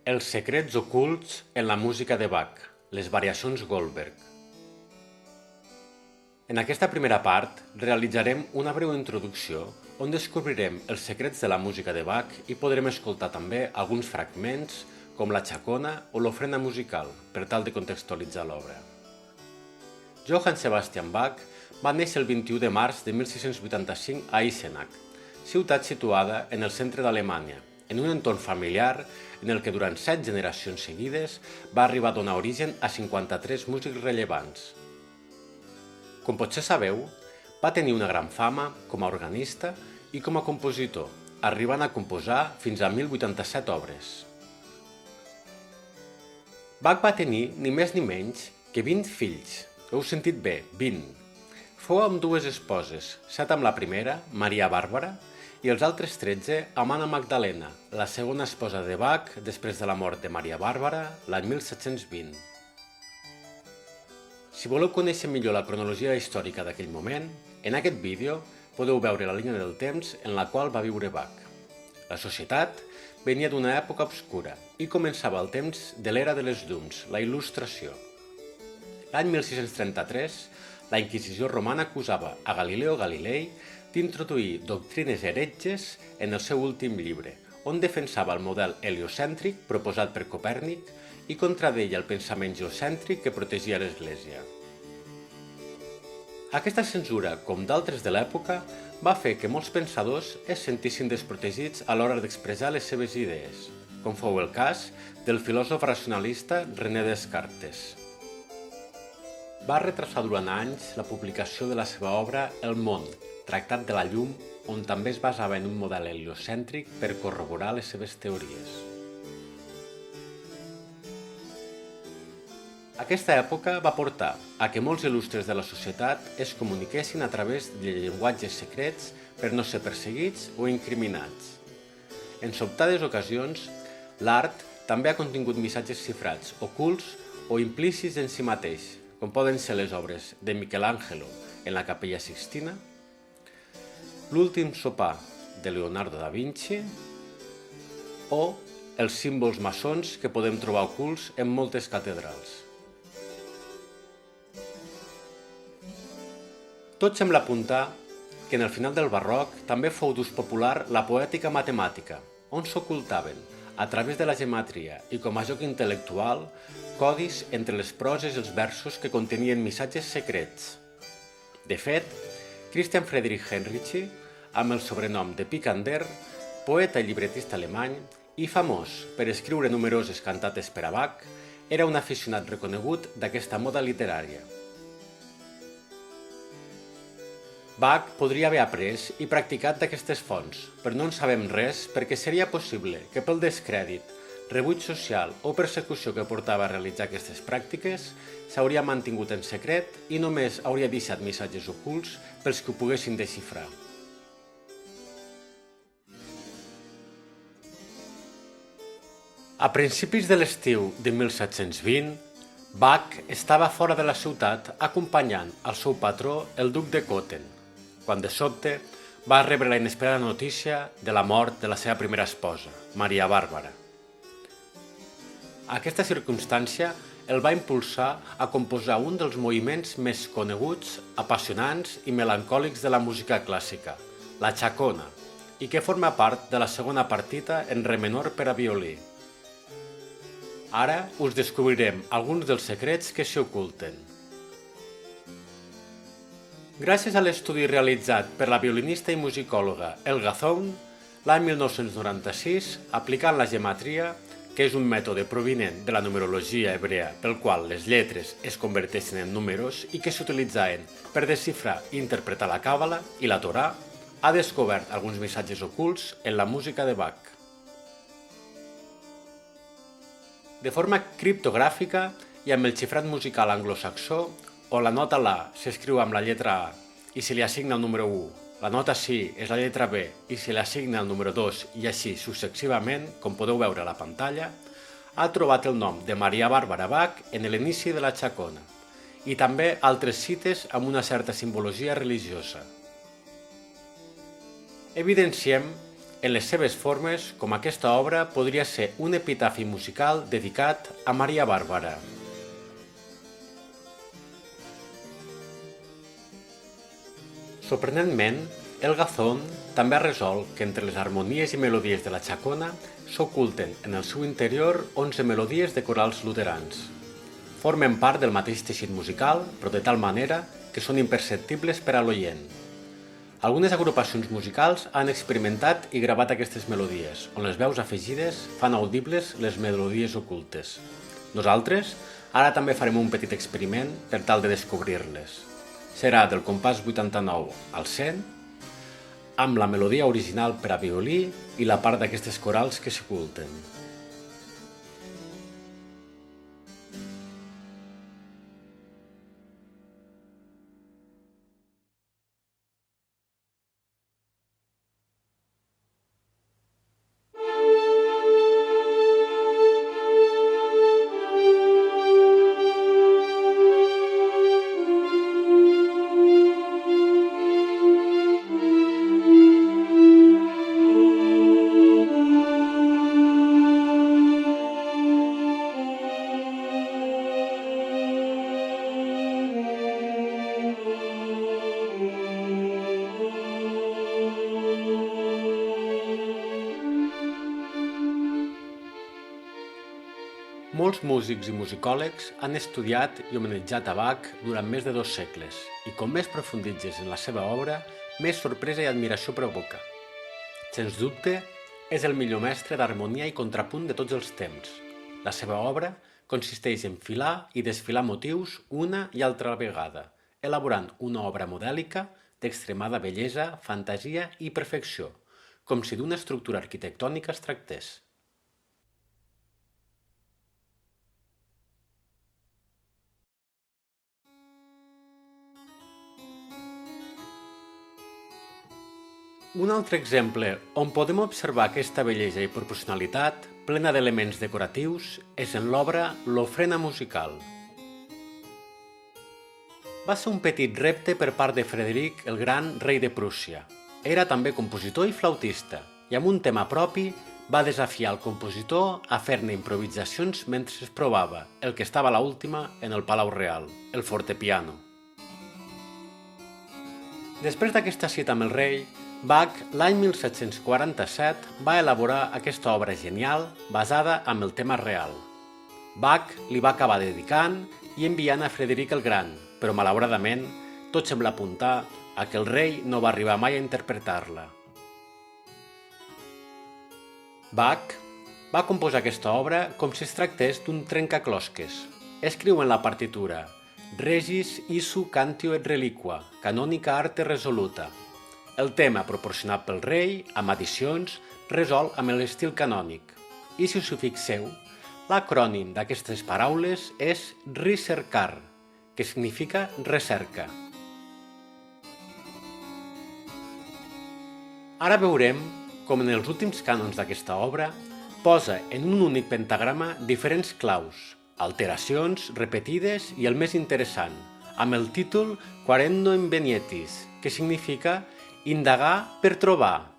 Els secrets ocults en la música de Bach, les variacions Goldberg. En aquesta primera part realitzarem una breu introducció on descobrirem els secrets de la música de Bach i podrem escoltar també alguns fragments com la Chacona o l'ofrena musical per tal de contextualitzar l'obra. Johann Sebastian Bach va néixer el 21 de març de 1685 a Eisenach, ciutat situada en el centre d'Alemanya, en un entorn familiar en el que durant 7 generacions seguides va arribar a donar origen a 53 músics rellevants. Com potser sabeu, va tenir una gran fama com a organista i com a compositor, arribant a composar fins a 1087 obres. Bach va tenir ni més ni menys que 20 fills, heu sentit bé, 20. Fou amb dues esposes, 7 amb la primera, Maria Bàrbara, i els altres 13 amb Anna Magdalena, la segona esposa de Bach després de la mort de Maria Bàrbara l'any 1720. Si voleu conèixer millor la cronologia històrica d'aquell moment, en aquest vídeo podeu veure la línia del temps en la qual va viure Bach. La societat venia d'una època obscura i començava el temps de l'era de les llums, la Il·lustració. L'any 1633, la Inquisició romana acusava a Galileo Galilei d'introduir doctrines heretges en el seu últim llibre, on defensava el model heliocèntric proposat per Copèrnic i contradeia el pensament geocèntric que protegia l'Església. Aquesta censura, com d'altres de l'època, va fer que molts pensadors es sentissin desprotegits a l'hora d'expressar les seves idees, com fou el cas del filòsof racionalista René Descartes. Va retrasar durant anys la publicació de la seva obra El món, tractat de la llum, on també es basava en un model heliocèntric per corroborar les seves teories. Aquesta època va portar a que molts il·lustres de la societat es comuniquessin a través de llenguatges secrets per no ser perseguits o incriminats. En sobtades ocasions, l'art també ha contingut missatges xifrats, ocults o implícits en si mateix, com poden ser les obres de Michelangelo en la Capella Sixtina, l'últim sopar de Leonardo da Vinci o els símbols maçons que podem trobar ocults en moltes catedrals. Tot sembla apuntar que en el final del barroc també fou d'ús popular la poètica matemàtica, on s'ocultaven, a través de la gematria i com a joc intel·lectual, codis entre les proses i els versos que contenien missatges secrets. De fet, Christian Friedrich Henrici, amb el sobrenom de Picander, poeta i llibretista alemany i famós per escriure numeroses cantates per a Bach, era un aficionat reconegut d'aquesta moda literària. Bach podria haver après i practicat d'aquestes fonts, però no en sabem res perquè seria possible que pel descrèdit, rebuig social o persecució que portava a realitzar aquestes pràctiques s'hauria mantingut en secret i només hauria deixat missatges ocults pels que ho poguessin desxifrar. A principis de l'estiu de 1720, Bach estava fora de la ciutat acompanyant el seu patró, el duc de Cotten, quan de sobte va rebre la inesperada notícia de la mort de la seva primera esposa, Maria Bàrbara. Aquesta circumstància el va impulsar a composar un dels moviments més coneguts, apassionants i melancòlics de la música clàssica, la Chacona, i que forma part de la segona partita en re menor per a violí. Ara us descobrirem alguns dels secrets que s'hi oculten. Gràcies a l'estudi realitzat per la violinista i musicòloga Elga Thome, l'any 1996, aplicant la gematria, que és un mètode provinent de la numerologia hebrea pel qual les lletres es converteixen en números i que s'utilitzaven per desxifrar i interpretar la càbala i la Torà, ha descobert alguns missatges ocults en la música de Bach. De forma criptogràfica i amb el xifrat musical anglosaxó, on la nota La s'escriu amb la lletra A i se li assigna el número 1, la nota Si és la lletra B i se li assigna el número 2 i així successivament, com podeu veure a la pantalla, ha trobat el nom de Maria Bàrbara Bach en l'inici de la Chacona i també altres cites amb una certa simbologia religiosa. Evidenciem En les seves formes, com aquesta obra, podria ser un epitafi musical dedicat a Maria Bàrbara. Sorprenentment, el Gazzón també ha resolt que entre les harmonies i melodies de la Chacona s'oculten en el seu interior 11 melodies de corals luterans. Formen part del mateix teixit musical, però de tal manera que són imperceptibles per a l'oient. Algunes agrupacions musicals han experimentat i gravat aquestes melodies, on les veus afegides fan audibles les melodies ocultes. Nosaltres ara també farem un petit experiment per tal de descobrir-les. Serà del compàs 89 al 100, amb la melodia original per a violí i la part d'aquestes corals que s'oculten. Molts músics i musicòlegs han estudiat i homenatjat a Bach durant més de 2 segles i com més profunditzes en la seva obra, més sorpresa i admiració provoca. Sens dubte, és el millor mestre d'harmonia i contrapunt de tots els temps. La seva obra consisteix en filar i desfilar motius una i altra vegada, elaborant una obra modèlica d'extremada bellesa, fantasia i perfecció, com si d'una estructura arquitectònica es tractés. Un altre exemple on podem observar aquesta bellesa i proporcionalitat, plena d'elements decoratius, és en l'obra L'ofrena musical. Va ser un petit repte per part de Frederic el Gran, rei de Prússia. Era també compositor i flautista, i amb un tema propi va desafiar el compositor a fer-ne improvisacions mentre es provava el que estava a l'última en el Palau Real, el fortepiano. Després d'aquesta cita amb el rei, Bach, l'any 1747, va elaborar aquesta obra genial basada en el tema real. Bach li va acabar dedicant i enviant a Frederic el Gran, però malauradament tot sembla apuntar a que el rei no va arribar mai a interpretar-la. Bach va composar aquesta obra com si es tractés d'un trencaclosques. Escriu en la partitura Regis isu cantio et reliqua, canonica arte resoluta. El tema proporcionat pel rei, amb addicions, resol amb l'estil canònic. I si us hi fixeu, l'acrònim d'aquestes paraules és ricercar, que significa recerca. Ara veurem com en els últims cànons d'aquesta obra posa en un únic pentagrama diferents claus, alteracions repetides i el més interessant, amb el títol Quaerendo invenietis, que significa indagar per trobar.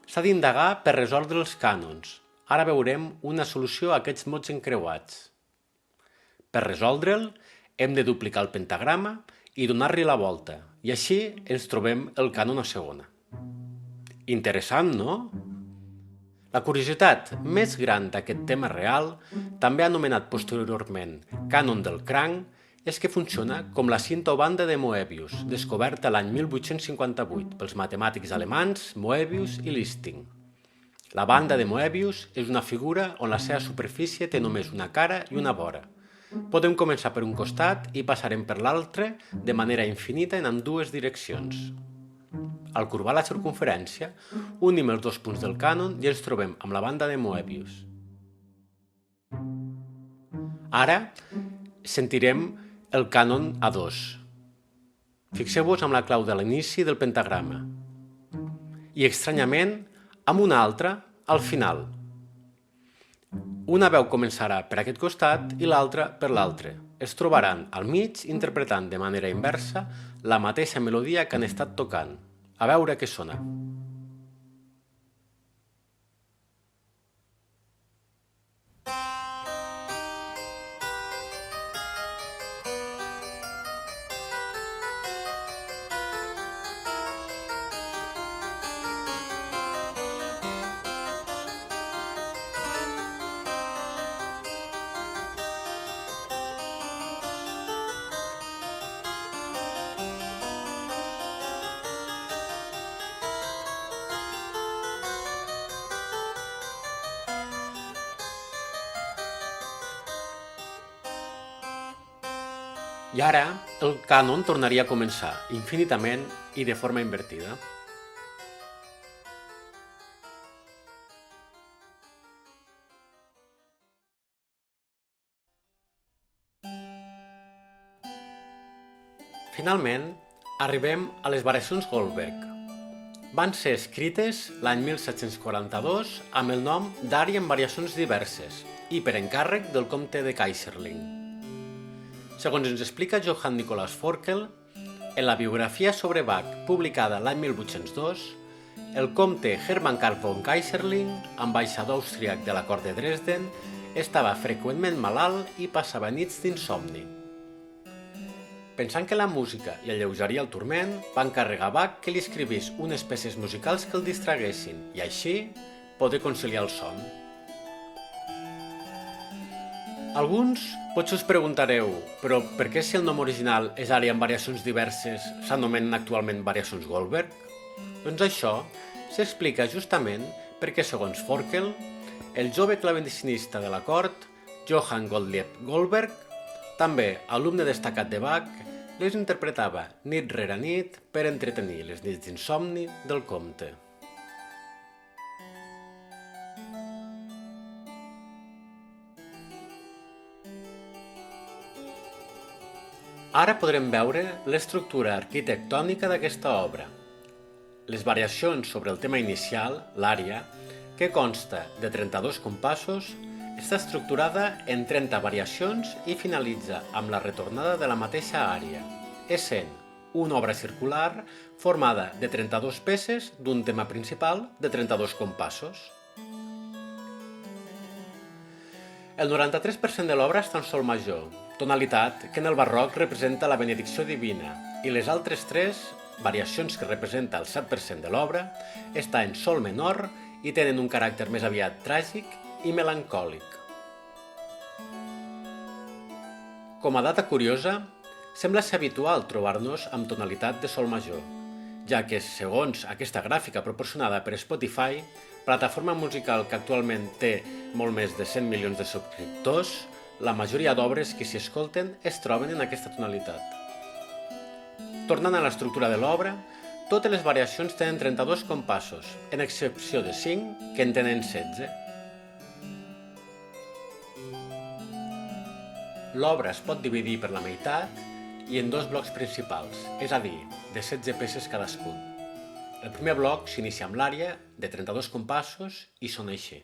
S'ha d'indagar per resoldre els cànons. Ara veurem una solució a aquests mots encreuats. Per resoldre'l, hem de duplicar el pentagrama i donar-li la volta, i així ens trobem el cànon a segona. Interessant, no? La curiositat més gran d'aquest tema real, també anomenat posteriorment cànon del cranc, és que funciona com la cinta o banda de Moebius, descoberta l'any 1858 pels matemàtics alemans Moebius i Listing. La banda de Moebius és una figura on la seva superfície té només una cara i una vora. Podem començar per un costat i passarem per l'altre de manera infinita en ambdues direccions. Al curvar la circunferència, unim els 2 punts del cànon i ens trobem amb la banda de Moebius. Ara sentirem el cànon A2. Fixeu-vos amb la clau de l'inici del pentagrama i, estranyament, amb una altra al final. Una veu començarà per aquest costat i l'altra per l'altre. Es trobaran al mig interpretant de manera inversa la mateixa melodia que han estat tocant. A veure què sona. I ara el cànon tornaria a començar infinitament i de forma invertida. Finalment, arribem a les variacions Goldberg. Van ser escrites l'any 1742 amb el nom d'ària en variacions diverses i per encàrrec del comte de Kaiserling. Segons ens explica Johann Nikolaus Forkel, en la biografia sobre Bach publicada l'any 1802, el comte Hermann Karl von Kaiserling, ambaixador austríac de la cort de Dresden, estava freqüentment malalt i passava nits d'insomni. Pensant que la música li alleujaria el turment, va encarregar a Bach que li escrivís unes peces musicals que el distraguessin i així poder conciliar el son. Alguns potser us preguntareu, però per què si el nom original és àrea en variacions diverses s'anomenen actualment variacions Goldberg? Doncs això s'explica justament perquè, segons Forkel, el jove clavecinista de la cort, Johann Gottlieb Goldberg, també alumne destacat de Bach, les interpretava nit rere nit per entretenir les nits d'insomni del comte. Ara podrem veure l'estructura arquitectònica d'aquesta obra. Les variacions sobre el tema inicial, l'ària, que consta de 32 compassos, està estructurada en 30 variacions i finalitza amb la retornada de la mateixa ària, essent una obra circular formada de 32 peces d'un tema principal de 32 compassos. El 93% de l'obra està en sol major, tonalitat que en el barroc representa la benedicció divina, i les altres 3 variacions que representa el 7% de l'obra està en sol menor i tenen un caràcter més aviat tràgic i melancòlic. Com a data curiosa, sembla ser habitual trobar-nos amb tonalitat de sol major, ja que, segons aquesta gràfica proporcionada per Spotify, plataforma musical que actualment té molt més de 100 milions de subscriptors, la majoria d'obres que s'hi escolten es troben en aquesta tonalitat. Tornant a l'estructura de l'obra, totes les variacions tenen 32 compassos, en excepció de 5 que en tenen 16. L'obra es pot dividir per la meitat i en 2 blocs principals, és a dir, de 16 peces cadascun. El primer bloc s'inicia amb l'ària de 32 compassos i sona així.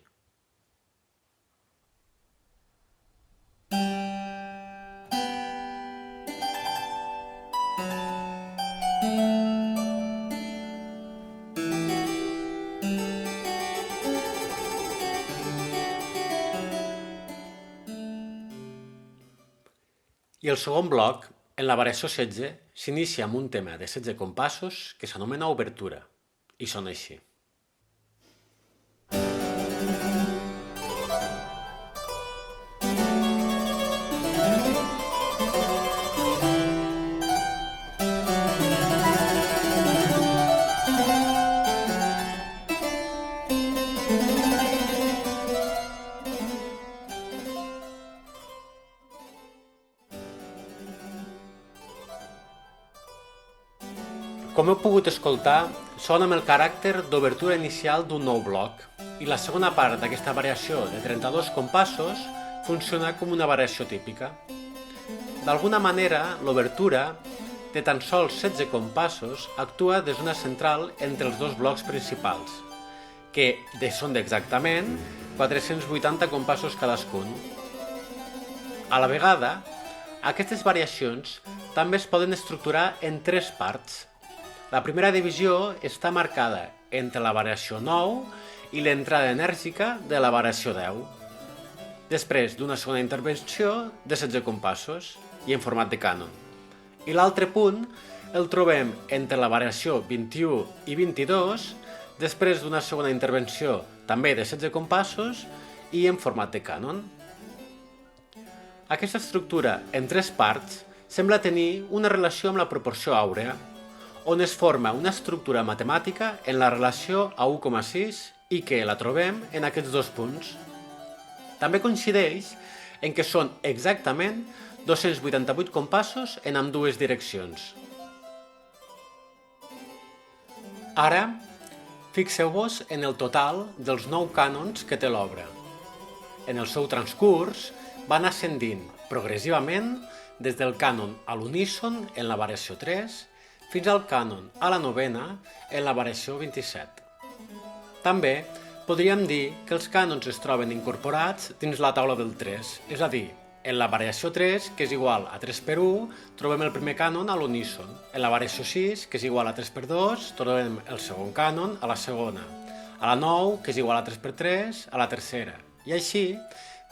I el segon bloc, en la variació 16, s'inicia amb un tema de 16 compassos que s'anomena obertura, i sona així. Com heu pogut escoltar, sona amb el caràcter d'obertura inicial d'un nou bloc i la segona part d'aquesta variació de 32 compassos funciona com una variació típica. D'alguna manera, l'obertura, de tan sols 16 compassos, actua de zona central entre els 2 blocs principals, que són d'exactament 480 compassos cadascun. A la vegada, aquestes variacions també es poden estructurar en 3 parts. La primera divisió està marcada entre la variació 9 i l'entrada enèrgica de la variació 10, després d'una segona intervenció de 16 compassos i en format de cànon. I l'altre punt el trobem entre la variació 21 i 22, després d'una segona intervenció també de 16 compassos i en format de cànon. Aquesta estructura en 3 parts sembla tenir una relació amb la proporció àurea, on es forma una estructura matemàtica en la relació a 1,6 i que la trobem en aquests 2 punts. També coincideix en què són exactament 288 compassos en ambdues direccions. Ara, fixeu-vos en el total dels 9 cànons que té l'obra. En el seu transcurs van ascendint progressivament des del cànon a l'uníson en la variació 3 fins al cànon a la novena en la variació 27. També podríem dir que els cànons es troben incorporats dins la taula del 3, és a dir, en la variació 3, que és igual a 3 per 1, trobem el primer cànon a l'uníson. En la variació 6, que és igual a 3 per 2, trobem el segon cànon a la segona. A la 9, que és igual a 3 per 3, a la tercera. I així,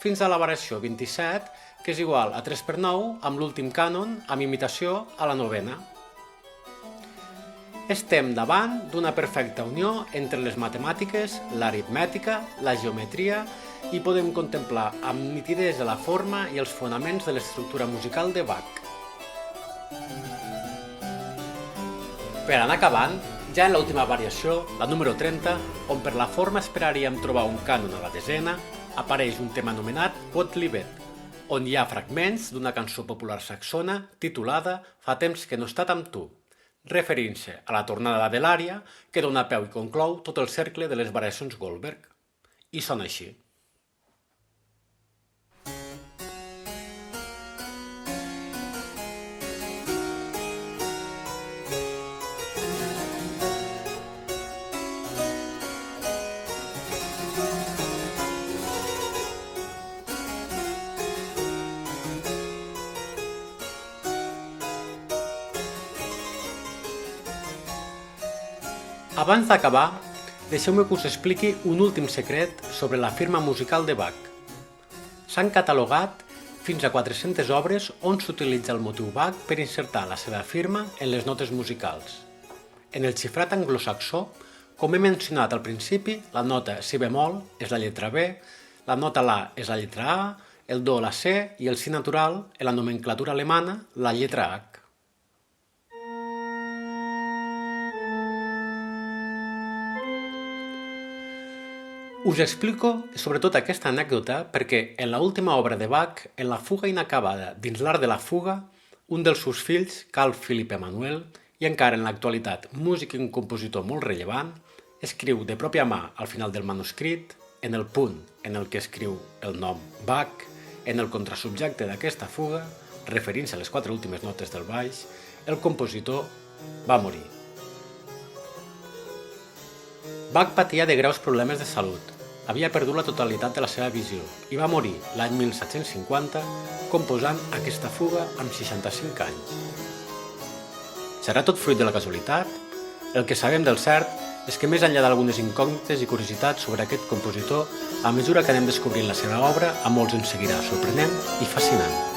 fins a la variació 27, que és igual a 3 per 9, amb l'últim cànon, amb imitació a la novena. Estem davant d'una perfecta unió entre les matemàtiques, l'aritmètica, la geometria i podem contemplar amb nitidesa la forma i els fonaments de l'estructura musical de Bach. Per anar acabant, ja en l'última variació, la número 30, on per la forma esperaríem trobar un cànon a la desena, apareix un tema anomenat Quodlibet, on hi ha fragments d'una cançó popular saxona titulada Fa temps que no he estat amb tu, referint-se a la tornada de l'ària que dona peu i conclou tot el cercle de les variacions Goldberg. I sona així. Abans d'acabar, deixeu-me que us expliqui un últim secret sobre la firma musical de Bach. S'han catalogat fins a 400 obres on s'utilitza el motiu Bach per insertar la seva firma en les notes musicals. En el xifrat anglosaxó, com he mencionat al principi, la nota si bemol és la lletra B, la nota La és la lletra A, el Do la C i el Si natural, en la nomenclatura alemana, la lletra H. Us explico sobretot aquesta anècdota perquè en l'última obra de Bach, en la fuga inacabada dins l'art de la fuga, un dels seus fills, Carl Philipp Emanuel, i encara en l'actualitat músic i un compositor molt rellevant, escriu de pròpia mà al final del manuscrit, en el punt en el que escriu el nom Bach, en el contrasubjecte d'aquesta fuga, referint-se a les 4 últimes notes del baix, el compositor va morir. Bach patia de greus problemes de salut. Havia perdut la totalitat de la seva visió i va morir l'any 1750 composant aquesta fuga amb 65 anys. Serà tot fruit de la casualitat? El que sabem del cert és que més enllà d'algunes incògnites i curiositats sobre aquest compositor, a mesura que anem descobrint la seva obra, a molts ens seguirà sorprenent i fascinant.